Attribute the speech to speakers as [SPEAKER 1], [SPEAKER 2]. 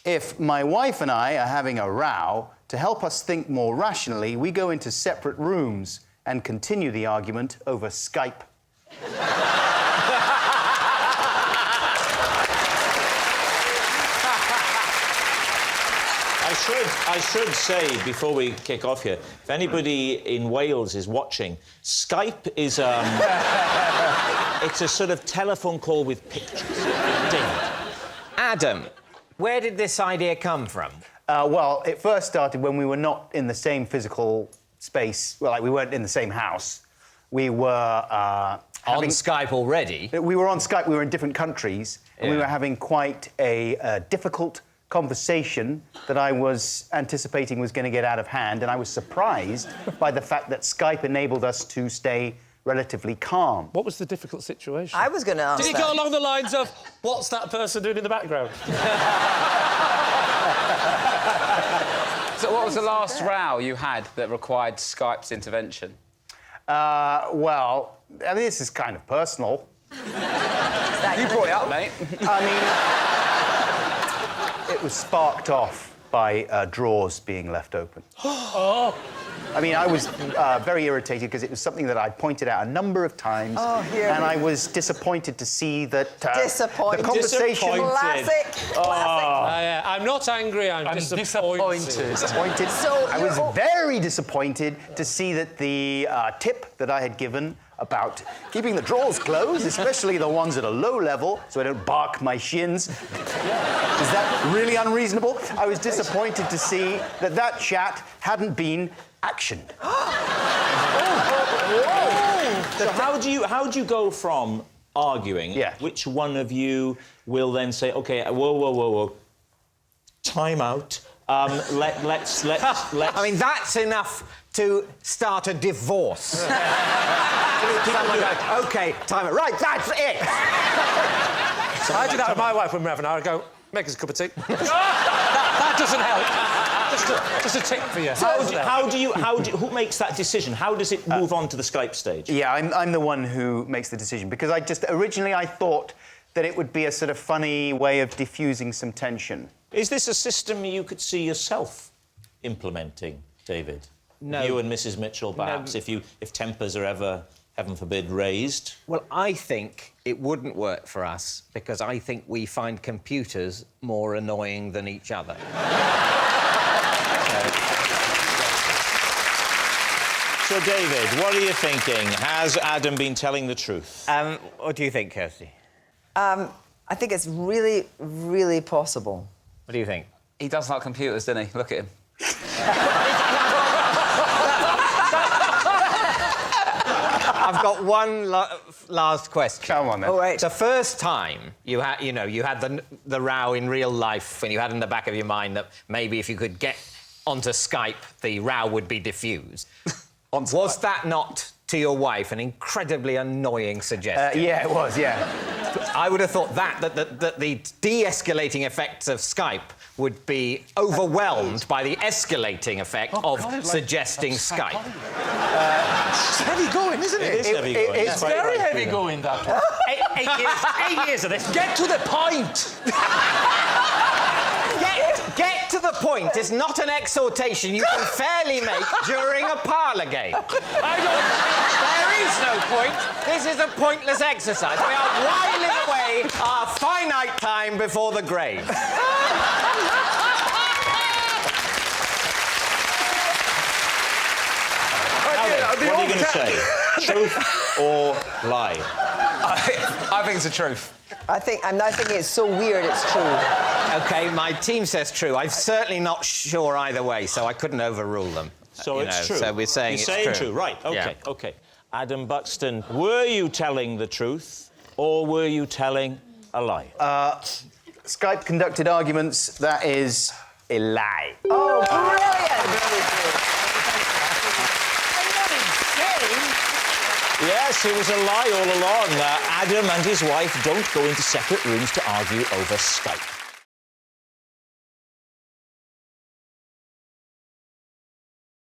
[SPEAKER 1] If my wife and I are having a row, to help us think more rationally, we go into separate rooms and continue the argument over Skype.
[SPEAKER 2] I should say, before we kick off here, if anybody in Wales is watching, Skype is, it's a sort of telephone call with pictures. David.
[SPEAKER 3] Adam, where did this idea come from?
[SPEAKER 1] Well, it first started when we were not in the same physical space. Well, like, we weren't in the same house. We were
[SPEAKER 3] On Skype already?
[SPEAKER 1] We were on Skype, we were in different countries, and we were having quite a difficult conversation that I was anticipating was going to get out of hand, and I was surprised by the fact that Skype enabled us to stay relatively calm.
[SPEAKER 4] What was the difficult situation?
[SPEAKER 5] I was going to ask
[SPEAKER 4] Did it go along the lines of, what's that person doing in the background?
[SPEAKER 6] So what was the last row you had that required Skype's intervention?
[SPEAKER 1] Well, I mean, this is kind of personal.
[SPEAKER 6] You brought it up, mate.
[SPEAKER 1] I mean, it was sparked off by drawers being left open.
[SPEAKER 4] Oh.
[SPEAKER 1] I mean, I was very irritated because it was something that I pointed out a number of times, and I was disappointed to see that the conversation.
[SPEAKER 5] Classic.
[SPEAKER 4] Yeah. I'm not angry. I'm disappointed.
[SPEAKER 5] So
[SPEAKER 1] I was very disappointed to see that the tip that I had given about keeping the drawers closed, especially the ones at a low level, so I don't bark my shins. Is that really unreasonable? I was disappointed to see that that chat hadn't been actioned.
[SPEAKER 2] So how do you go from arguing?
[SPEAKER 1] Yeah.
[SPEAKER 2] Which one of you will then say, OK, whoa, time out. Let's.
[SPEAKER 3] I mean, that's enough to start a divorce. Someone goes, OK, time out. Right, that's it!
[SPEAKER 4] So I do that with my wife when we're having an hour. I go, make us a cup of tea. that doesn't help. Just a tip for you.
[SPEAKER 2] Who makes that decision? How does it move on to the Skype stage?
[SPEAKER 1] Yeah, I'm the one who makes the decision, because originally I thought that it would be a sort of funny way of diffusing some tension.
[SPEAKER 2] Is this a system you could see yourself implementing, David?
[SPEAKER 3] No.
[SPEAKER 2] You and Mrs. Mitchell, perhaps, if tempers are ever, heaven forbid, raised?
[SPEAKER 3] Well, I think it wouldn't work for us because I think we find computers more annoying than each other.
[SPEAKER 2] So, David, what are you thinking? Has Adam been telling the truth?
[SPEAKER 3] What do you think, Kirsty?
[SPEAKER 5] I think it's really, really possible.
[SPEAKER 3] What do you think?
[SPEAKER 6] He does like computers, doesn't he? Look at him.
[SPEAKER 3] I've got one last question.
[SPEAKER 1] Come on, then.
[SPEAKER 5] All right.
[SPEAKER 3] The first time you had the row in real life, and you had in the back of your mind that maybe if you could get onto Skype, the row would be diffused. Was that not, to your wife, an incredibly annoying suggestion?
[SPEAKER 1] Yeah, it was, yeah.
[SPEAKER 3] I would have thought that the de-escalating effects of Skype would be overwhelmed by the escalating effect of suggesting Skype.
[SPEAKER 4] It's heavy going, isn't it?
[SPEAKER 2] It is heavy going.
[SPEAKER 4] It's very heavy going, that one. 8 years of this. Get to the point!
[SPEAKER 3] Get to the point is not an exhortation you can fairly make during a parlour game. There is no point. This is a pointless exercise. We are whiling away our finite time before the grave.
[SPEAKER 2] What are you going to say? Truth or lie?
[SPEAKER 6] I think it's the truth.
[SPEAKER 5] I'm not thinking it's so weird it's true.
[SPEAKER 3] OK, my team says true. I'm certainly not sure either way, so I couldn't overrule them.
[SPEAKER 2] So it's true.
[SPEAKER 3] So we're saying
[SPEAKER 2] You're saying true. Right, OK,
[SPEAKER 3] Yeah.
[SPEAKER 2] OK. Adam Buxton, were you telling the truth or were you telling a lie?
[SPEAKER 1] Skype conducted arguments, that is a lie.
[SPEAKER 5] Oh, brilliant!
[SPEAKER 2] Yes, it was a lie all along. Adam and his wife don't go into separate rooms to argue over Skype.